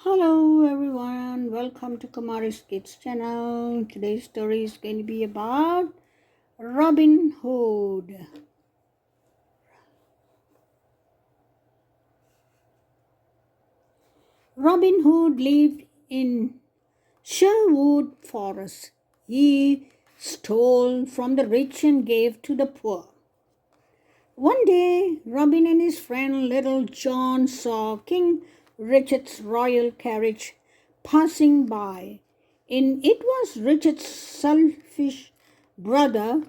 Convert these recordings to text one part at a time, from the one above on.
Hello everyone, welcome to Kamari's Kids channel. Today's story is going to be about Robin Hood. Robin Hood lived in Sherwood Forest. He stole from the rich and gave to the poor. One day, Robin and his friend Little John saw King Richard's royal carriage passing by. It was Richard's selfish brother,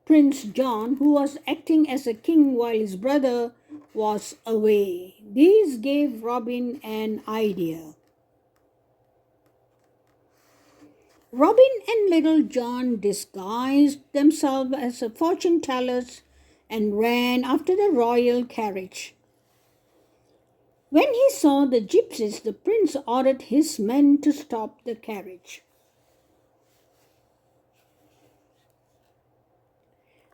Prince John, who was acting as a king while his brother was away. This gave Robin an idea. Robin and Little John disguised themselves as fortune tellers and ran after the royal carriage. When he saw the gypsies, the prince ordered his men to stop the carriage.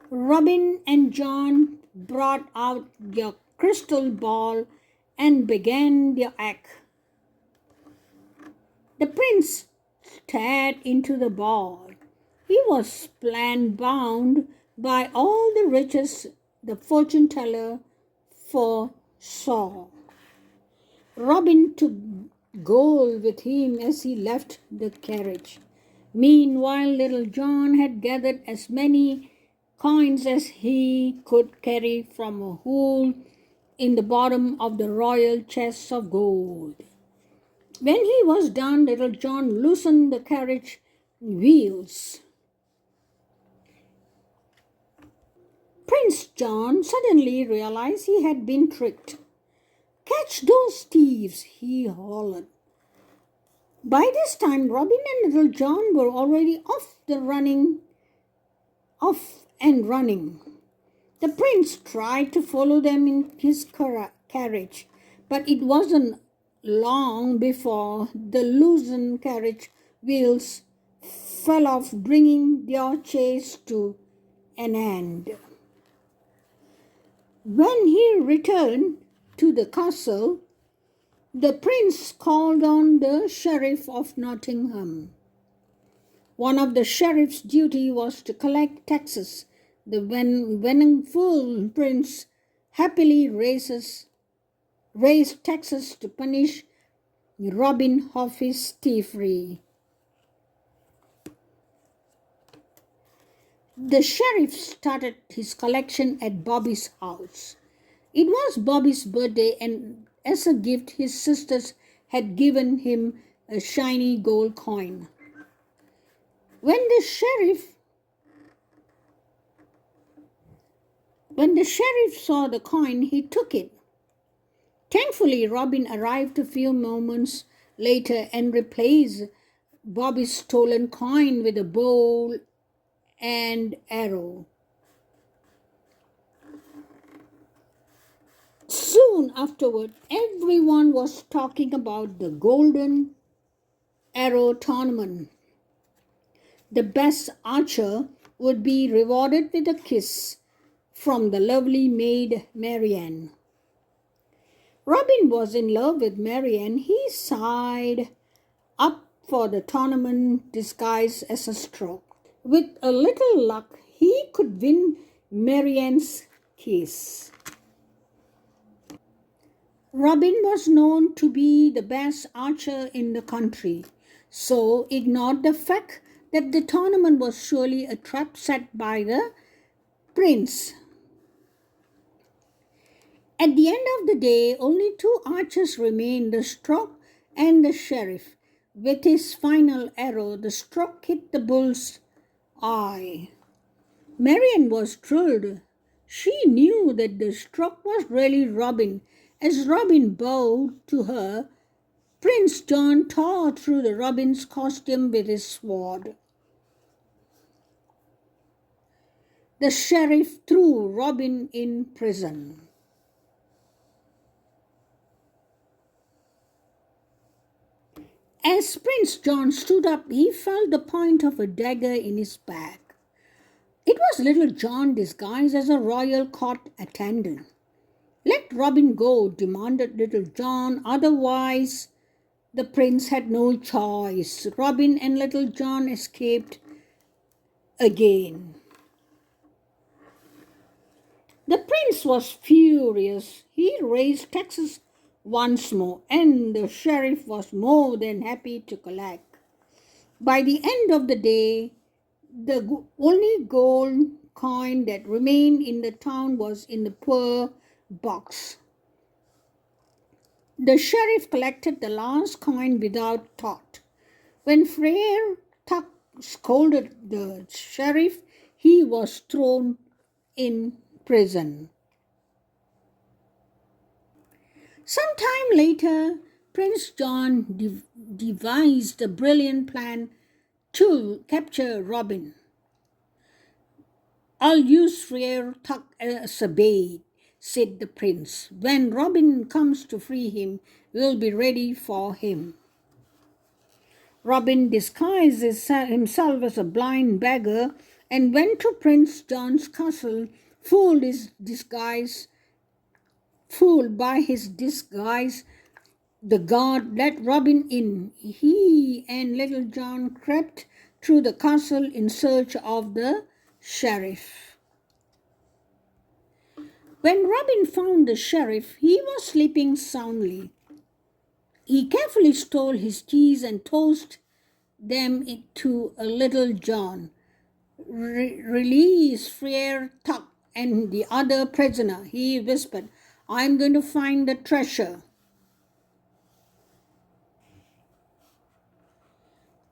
Robin and John brought out their crystal ball and began their act. The prince stared into the ball. He was spellbound by all the riches the fortune teller foresaw. Robin took gold with him as he left the carriage. Meanwhile, Little John had gathered as many coins as he could carry from a hole in the bottom of the royal chest of gold. When he was done, Little John loosened the carriage wheels. Prince John suddenly realized he had been tricked. "Catch those thieves!" he hollered. By this time, Robin and Little John were already off and running. The prince tried to follow them in his carriage, but it wasn't long before the loosened carriage wheels fell off, bringing their chase to an end. When he returned to the castle, the prince called on the sheriff of Nottingham. One of the sheriff's duty was to collect taxes. The vengeful prince happily raised taxes to punish Robin of his thievery. The sheriff started his collection at Bobby's house. It was Bobby's birthday, and as a gift, his sisters had given him a shiny gold coin. When the sheriff saw the coin, he took it. Thankfully, Robin arrived a few moments later and replaced Bobby's stolen coin with a bow and arrow. Soon afterward, everyone was talking about the Golden Arrow tournament. The best archer would be rewarded with a kiss from the lovely maid Marianne. Robin was in love with Marianne. He sighed up for the tournament disguised as a stork. With a little luck, he could win Marianne's kiss. Robin was known to be the best archer in the country, so ignored the fact that the tournament was surely a trap set by the prince. At the end of the day, only two archers remained, the stork and the sheriff. With his final arrow, the stork hit the bull's eye. Marianne was thrilled. She knew that the stork was really Robin. As Robin bowed to her, Prince John tore through the Robin's costume with his sword. The sheriff threw Robin in prison. As Prince John stood up, he felt the point of a dagger in his back. It was Little John disguised as a royal court attendant. "Let Robin go," demanded Little John, "otherwise The prince had no choice. Robin and Little John escaped again. The prince was furious. He raised taxes once more, and the sheriff was more than happy to collect. By the end of the day, the only gold coin that remained in the town was in the poor box. The sheriff collected the last coin without thought. When Friar Tuck scolded the sheriff, he was thrown in prison. Some time later, Prince John devised a brilliant plan to capture Robin. "I'll use Friar Tuck as a bait," said the prince. "When Robin comes to free him, we'll be ready for him." Robin disguised himself as a blind beggar and went to Prince John's castle. Fooled by his disguise, the guard let Robin in. He and Little John crept through the castle in search of the sheriff. When Robin found the sheriff, he was sleeping soundly. He carefully stole his keys and tossed them to Little John. "Release Friar Tuck and the other prisoner," he whispered. "I'm going to find the treasure."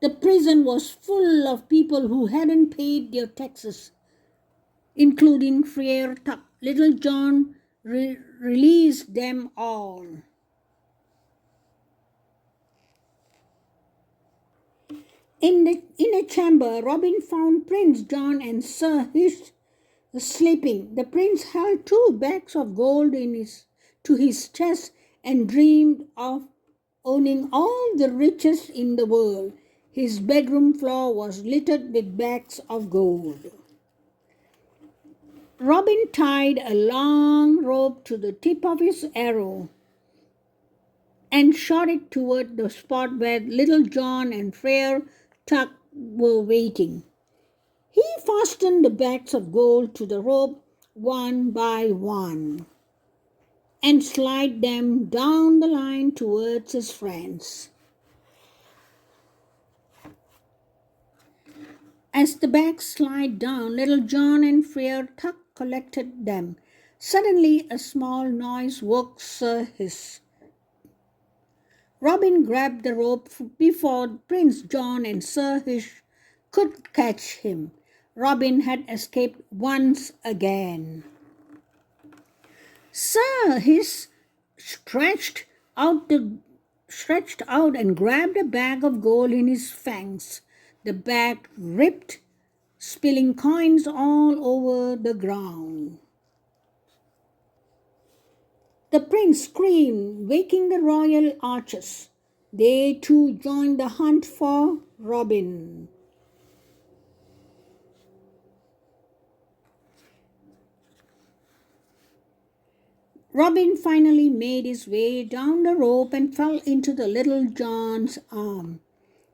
The prison was full of people who hadn't paid their taxes, including Friar Tuck. Little John released them all. In a chamber, Robin found Prince John and Sir Hish sleeping. The prince held 2 bags of gold to his chest and dreamed of owning all the riches in the world. His bedroom floor was littered with bags of gold. Robin tied a long rope to the tip of his arrow and shot it toward the spot where Little John and Friar Tuck were waiting. He fastened the bags of gold to the rope one by one and slid them down the line towards his friends. As the bags slid down, Little John and Friar Tuck collected them. Suddenly, a small noise woke Sir Hiss. Robin grabbed the rope before Prince John and Sir Hiss could catch him. Robin had escaped once again. Sir Hiss stretched out and grabbed a bag of gold in his fangs. The bag ripped, spilling coins all over the ground. The prince screamed, waking the royal archers. They too joined the hunt for Robin. Robin finally made his way down the rope and fell into the Little John's arm.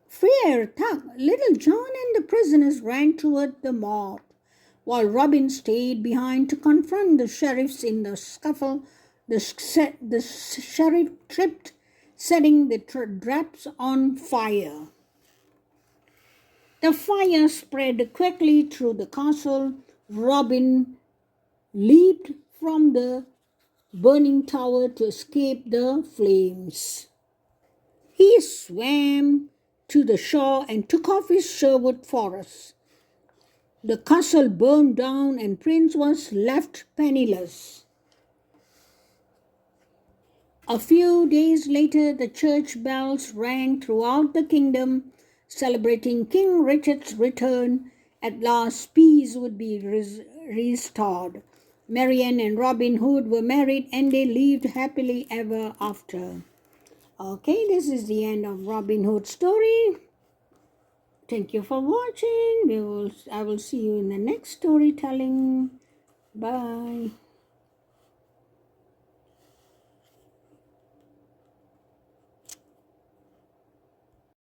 Friar Tuck, Little John and the prisoners ran toward the mob, while Robin stayed behind to confront the sheriffs. In the scuffle, the sheriff tripped, setting the traps on fire. The fire spread quickly through the castle. Robin leaped from the burning tower to escape the flames. He swam to the shore and took off his Sherwood forest. The castle burned down and Prince was left penniless. A few days later, the church bells rang throughout the kingdom, celebrating King Richard's return. At last, peace would be restored. Marian and Robin Hood were married and they lived happily ever after. Okay, this is the end of Robin Hood's story. Thank you for watching. I will see you in the next storytelling. Bye.